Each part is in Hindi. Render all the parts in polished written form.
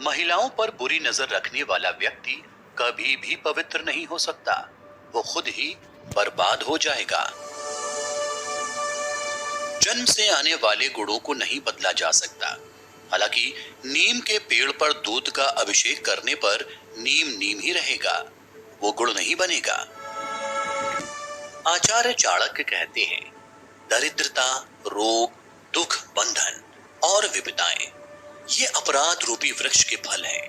महिलाओं पर बुरी नजर रखने वाला व्यक्ति कभी भी पवित्र नहीं हो सकता। वो खुद ही बर्बाद हो जाएगा। जन्म से आने वाले गुणों को नहीं बदला जा सकता। हालांकि नीम के पेड़ पर दूध का अभिषेक करने पर नीम नीम ही रहेगा, वो गुण नहीं बनेगा। आचार्य चाणक्य कहते हैं, दरिद्रता, रोग, दुख, बंधन और विपदाएं ये अपराध रूपी वृक्ष के फल हैं।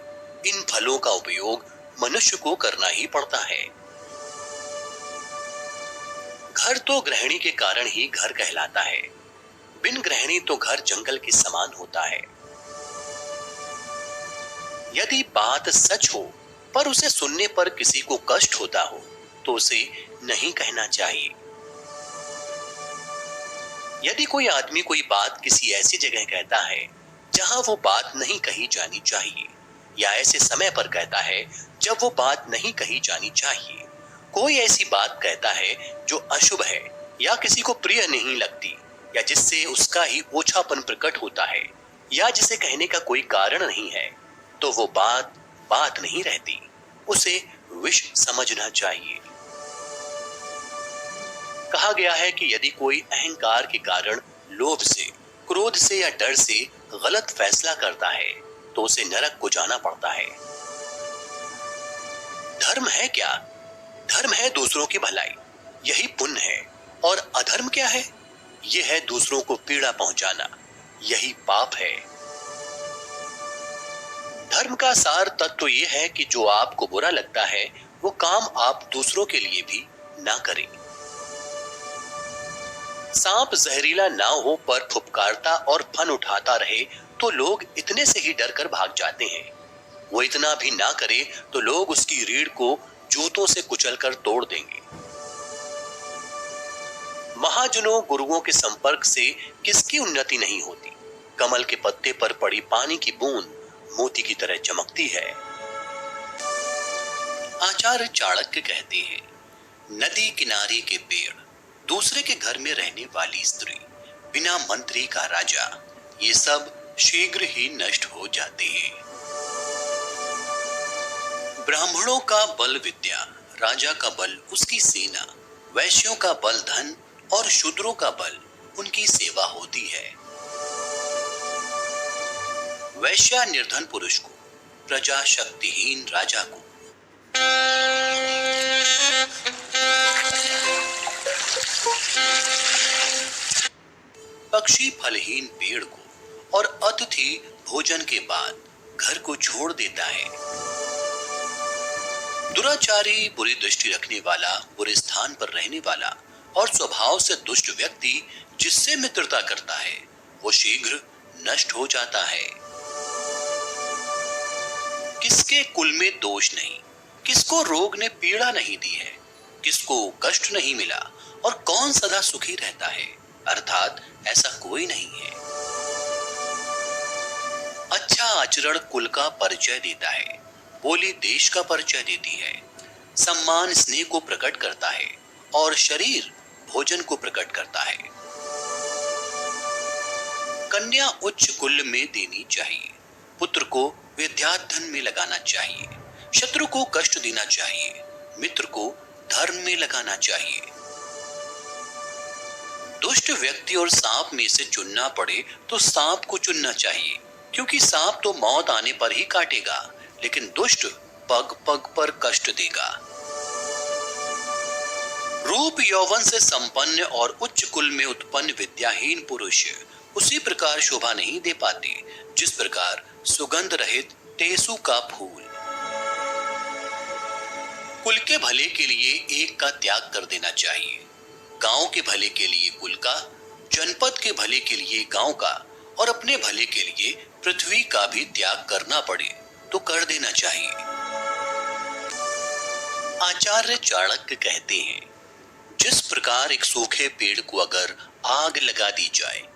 इन फलों का उपयोग मनुष्य को करना ही पड़ता है। घर तो गृहिणी के कारण ही घर कहलाता है। बिन गृहिणी तो घर जंगल के समान होता है। यदि बात सच हो पर उसे सुनने पर किसी को कष्ट होता हो तो उसे नहीं कहना चाहिए। यदि कोई आदमी कोई बात किसी ऐसी जगह कहता है जहां वो बात नहीं कही जानी चाहिए, या ऐसे समय पर कहता है जब वो बात नहीं कही जानी चाहिए, कोई ऐसी बात कहता है जो अशुभ है या किसी को प्रिय नहीं लगती, या जिससे उसका ही ओछापन प्रकट होता है, या जिसे कहने का कोई कारण नहीं है, तो वो बात बात नहीं रहती, उसे विष समझना चाहिए। कहा गया है कि यदि कोई अहंकार के कारण लोभ से, क्रोध से या डर से गलत फैसला करता है तो उसे नरक को जाना पड़ता है। धर्म है क्या? धर्म है दूसरों की भलाई, यही पुण्य है। और अधर्म क्या है? यह है दूसरों को पीड़ा पहुंचाना, यही पाप है। धर्म का सार तत्व यह है कि जो आपको बुरा लगता है वो काम आप दूसरों के लिए भी ना करें। सांप जहरीला ना हो पर फुफकारता और फन उठाता रहे तो लोग इतने से ही डर कर भाग जाते हैं। वो इतना भी ना करे तो लोग उसकी रीढ़ को जूतों से कुचलकर तोड़ देंगे। महाजनों, गुरुओं के संपर्क से किसकी उन्नति नहीं होती। कमल के पत्ते पर पड़ी पानी की बूंद मोती की तरह चमकती है। आचार्य चाणक्य कहते हैं, नदी किनारे के पेड़, दूसरे के घर में रहने वाली स्त्री, बिना मंत्री का राजा, ये सब शीघ्र ही नष्ट हो जाते हैं। ब्राह्मणों का बल विद्या, राजा का बल उसकी सेना, वैश्यों का बल धन और शूद्रों का बल उनकी सेवा होती है। वैश्या निर्धन पुरुष को, प्रजा शक्तिहीन राजा को। पक्षी फलहीन पेड़ को और अतिथि भोजन के बाद घर को छोड़ देता है। दुराचारी, बुरी दृष्टि रखने वाला, बुरे स्थान पर रहने वाला और स्वभाव से दुष्ट व्यक्ति जिससे मित्रता करता है वो शीघ्र नष्ट हो जाता है। किसके कुल में दोष नहीं, किसको रोग ने पीड़ा नहीं दी है, किसको कष्ट नहीं मिला और कौन सदा सुखी रहता है, अर्थात ऐसा कोई नहीं है। अच्छा आचरण कुल का परिचय देता है, बोली देश का परिचय देती है, सम्मान स्नेह को प्रकट करता है और शरीर भोजन को प्रकट करता है। कन्या उच्च कुल में देनी चाहिए, पुत्र को विद्याधन में लगाना चाहिए, शत्रु को कष्ट देना चाहिए, मित्र को धर्म में लगाना चाहिए। दुष्ट व्यक्ति और सांप में से चुनना पड़े तो सांप को चुनना चाहिए, क्योंकि सांप तो मौत आने पर ही काटेगा, लेकिन दुष्ट पग पग पर कष्ट देगा। रूप यौवन से संपन्न और उच्च कुल में उत्पन्न विद्याहीन पुरुष उसी प्रकार शोभा नहीं दे पाते जिस प्रकार सुगंध रहित टेसू का फूल। कुल के भले के लिए एक का त्याग कर देना चाहिए, गांव के भले के लिए कुल का, जनपद के भले के लिए गांव का और अपने भले के लिए पृथ्वी का भी त्याग करना पड़े तो कर देना चाहिए। आचार्य चाणक्य कहते हैं, जिस प्रकार एक सूखे पेड़ को अगर आग लगा दी जाए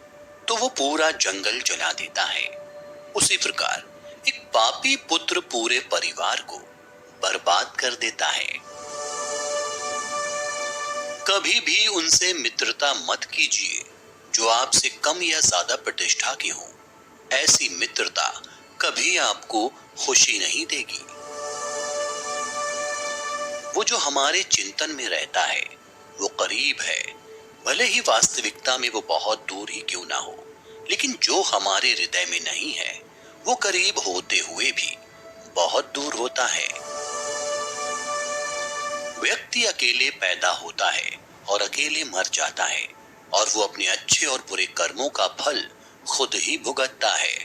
तो वो पूरा जंगल जला देता है, उसी प्रकार एक पापी पुत्र पूरे परिवार को बर्बाद कर देता है। कभी भी उनसे मित्रता मत कीजिए जो आपसे कम या ज्यादा प्रतिष्ठा के हों। ऐसी मित्रता कभी आपको खुशी नहीं देगी। वो जो हमारे चिंतन में रहता है वो करीब है, भले ही वास्तविकता में वो बहुत दूर ही क्यों ना हो। लेकिन जो हमारे हृदय में नहीं है वो करीब होते हुए भी बहुत दूर होता है। व्यक्ति अकेले पैदा होता है और अकेले मर जाता है, और वो अपने अच्छे और बुरे कर्मों का फल खुद ही भुगतता है।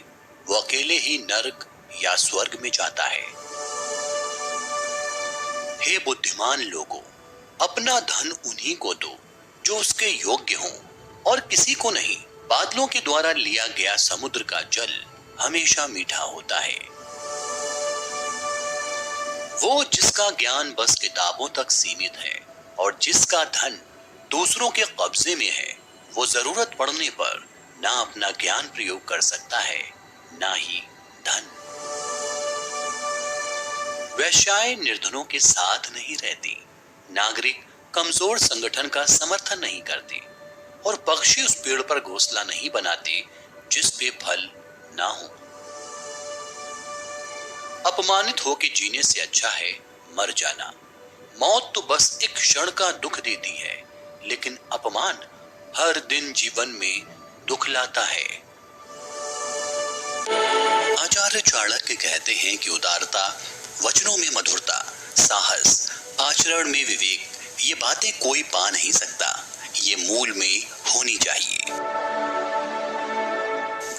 वो अकेले ही नरक या स्वर्ग में जाता है। हे बुद्धिमान लोगों, अपना धन उन्हीं को दो जो उसके योग्य हों, और किसी को नहीं। बादलों के द्वारा लिया गया समुद्र का जल हमेशा मीठा होता है। वो जिसका ज्ञान बस किताबों तक सीमित है और जिसका धन दूसरों के कब्जे में है, वो जरूरत पड़ने पर ना अपना ज्ञान प्रयोग कर सकता है, ना ही धन। वेश्याएं निर्धनों के साथ नहीं रहती, नागरिक कमजोर संगठन का समर्थन नहीं करते, और पक्षी उस पेड़ पर घोंसला नहीं बनाते जिस पे फल ना हो। अपमानित होकर जीने से अच्छा है मर जाना। मौत तो बस एक क्षण का दुख देती है, लेकिन अपमान हर दिन जीवन में दुख लाता है। आचार्य चाणक्य कहते हैं कि उदारता, वचनों में मधुरता, साहस, आचरण में विवेक, ये बातें कोई पा नहीं सकता, ये मूल में होनी चाहिए।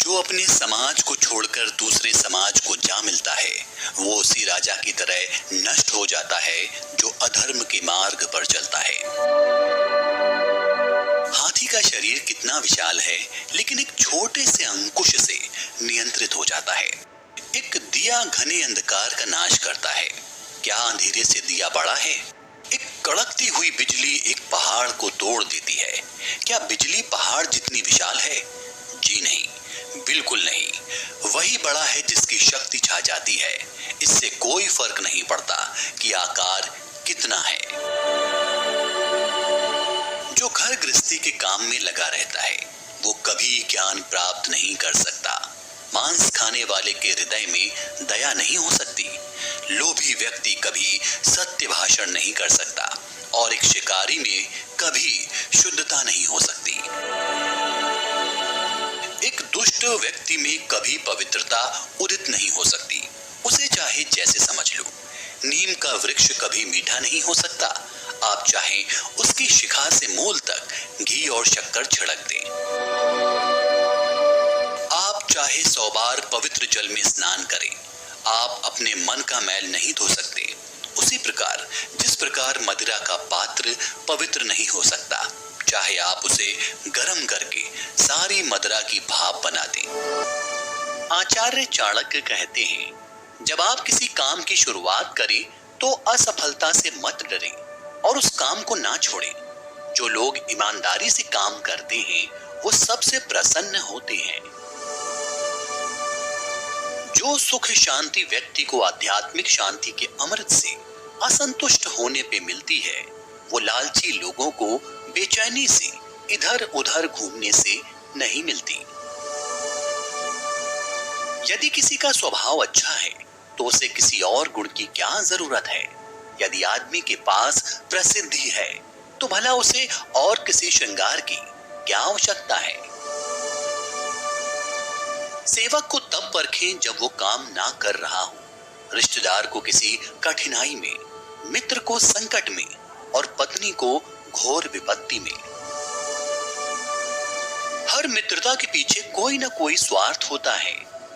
जो अपने समाज को छोड़कर दूसरे समाज को जा मिलता है, वो उसी राजा की तरह नष्ट हो जाता है जो अधर्म के मार्ग पर चलता है। हाथी का शरीर कितना विशाल है, लेकिन एक छोटे से अंकुश से नियंत्रित हो जाता है। एक दिया घने अंधकार का नाश करता है, क्या अंधेरे से दिया बड़ा है? एक कड़कती हुई बिजली एक पहाड़ को तोड़ देती है, क्या बिजली पहाड़ जितनी विशाल है? जी नहीं, बिल्कुल नहीं। वही बड़ा है जिसकी शक्ति छा जाती है। इससे कोई फर्क नहीं पड़ता कि आकार कितना है। जो घर गृहस्थी के काम में लगा रहता है वो कभी ज्ञान प्राप्त नहीं कर सकता। मांस खाने वाले के हृदय में दया नहीं हो सकती। लोभी व्यक्ति कभी सत्य भाषण नहीं कर सकता, और एक शिकारी में कभी शुद्धता नहीं हो सकती। एक दुष्ट व्यक्ति में कभी पवित्रता उदित नहीं हो सकती, उसे चाहे जैसे समझ लो। नीम का वृक्ष कभी मीठा नहीं हो सकता, आप चाहे उसकी शिखा से मूल तक घी और शक्कर छिड़क दें। आप चाहे 100 बार पवित्र जल में स्नान करें, आप अपने मन का मैल नहीं धो सकते। उसी प्रकार जिस प्रकार मदिरा का पात्र पवित्र नहीं हो सकता, चाहे आप उसे गर्म करके सारी मदिरा की भाप बना दें। आचार्य चाणक्य कहते हैं, जब आप किसी काम की शुरुआत करें तो असफलता से मत डरें और उस काम को ना छोड़ें। जो लोग ईमानदारी से काम करते हैं वो सबसे प्रसन्न होते हैं। जो सुख शांति व्यक्ति को आध्यात्मिक शांति के अमृत से असंतुष्ट होने पे मिलती है, वो लालची लोगों को बेचैनी से इधर उधर घूमने से नहीं मिलती। यदि किसी का स्वभाव अच्छा है तो उसे किसी और गुण की क्या जरूरत है? यदि आदमी के पास प्रसिद्धि है तो भला उसे और किसी श्रृंगार की क्या आवश्यकता है? सेवक को तब परखें जब वो काम ना कर रहा हो, रिश्तेदार को किसी कठिनाई में, मित्र को संकट में और पत्नी को घोर विपत्ति में। हर मित्रता के पीछे कोई ना कोई स्वार्थ होता है।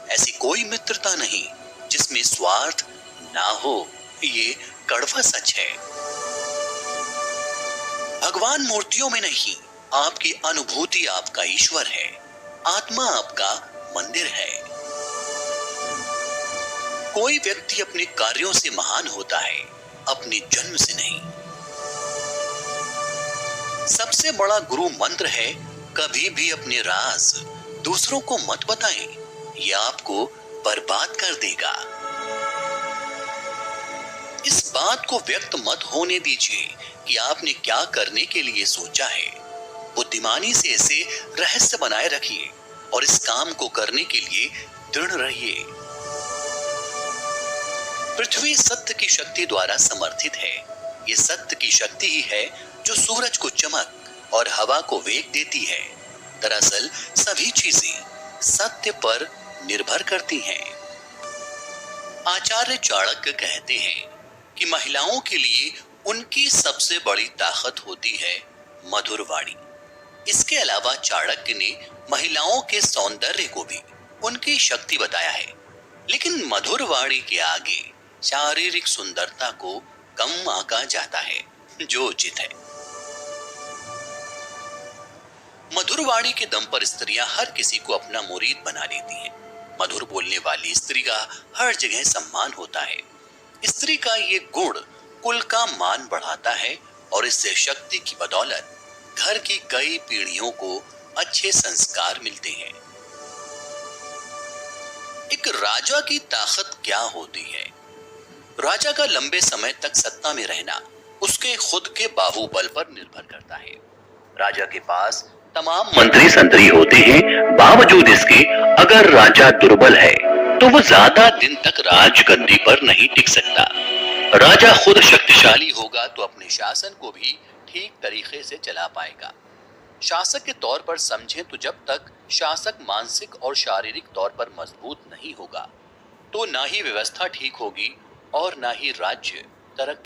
ऐसी कोई मित्रता नहीं जिसमें स्वार्थ ना हो, ये कड़वा सच है। भगवान मूर्तियों में नहीं, आपकी अनुभूति आपका ईश्वर है, आत्मा आपका मंदिर है। कोई व्यक्ति अपने कार्यों से महान होता है, अपने जन्म से नहीं। सबसे बड़ा गुरु मंत्र है, कभी भी अपने राज दूसरों को मत बताएं, यह आपको बर्बाद कर देगा। इस बात को व्यक्त मत होने दीजिए कि आपने क्या करने के लिए सोचा है। बुद्धिमानी से इसे रहस्य बनाए रखिए और इस काम को करने के लिए दृढ़ रहिए। पृथ्वी सत्य की शक्ति द्वारा समर्थित है। ये सत्य की शक्ति ही है जो सूरज को चमक और हवा को वेग देती है। दरअसल सभी चीजें सत्य पर निर्भर करती हैं। आचार्य चाणक्य कहते हैं कि महिलाओं के लिए उनकी सबसे बड़ी ताकत होती है मधुर वाणी। इसके अलावा चाणक्य ने महिलाओं के सौंदर्य को भी उनकी शक्ति बताया है, लेकिन मधुर वाणी के आगे शारीरिक सुंदरता को कम आंका जाता है, जो उचित है। मधुर वाणी के दम पर स्त्रियां हर किसी को अपना मुरीद बना लेती हैं। मधुर बोलने वाली स्त्री का हर जगह सम्मान होता है। स्त्री का ये गुण कुल का मान बढ़ाता है और इससे शक्ति की बदौलत घर की कई पीढ़ियों को अच्छे संस्कार मिलते हैं। एक राजा की ताकत क्या होती है? राजा का लंबे समय तक सत्ता में रहना उसके खुद के बाहुबल पर निर्भर करता है। राजा के पास तमाम मंत्री संतरी होते हैं, बावजूद इसके अगर राजा दुर्बल है तो वो ज्यादा दिन तक राजगद्दी पर नहीं टिक सकता। राजा खुद शक्तिशाली होगा तो अपने शासन को भी ठीक तरीके से चला पाएगा। शासक के तौर पर समझें तो जब तक शासक मानसिक और शारीरिक तौर पर मजबूत नहीं होगा तो ना ही व्यवस्था ठीक होगी और ना ही राज्य तरक्की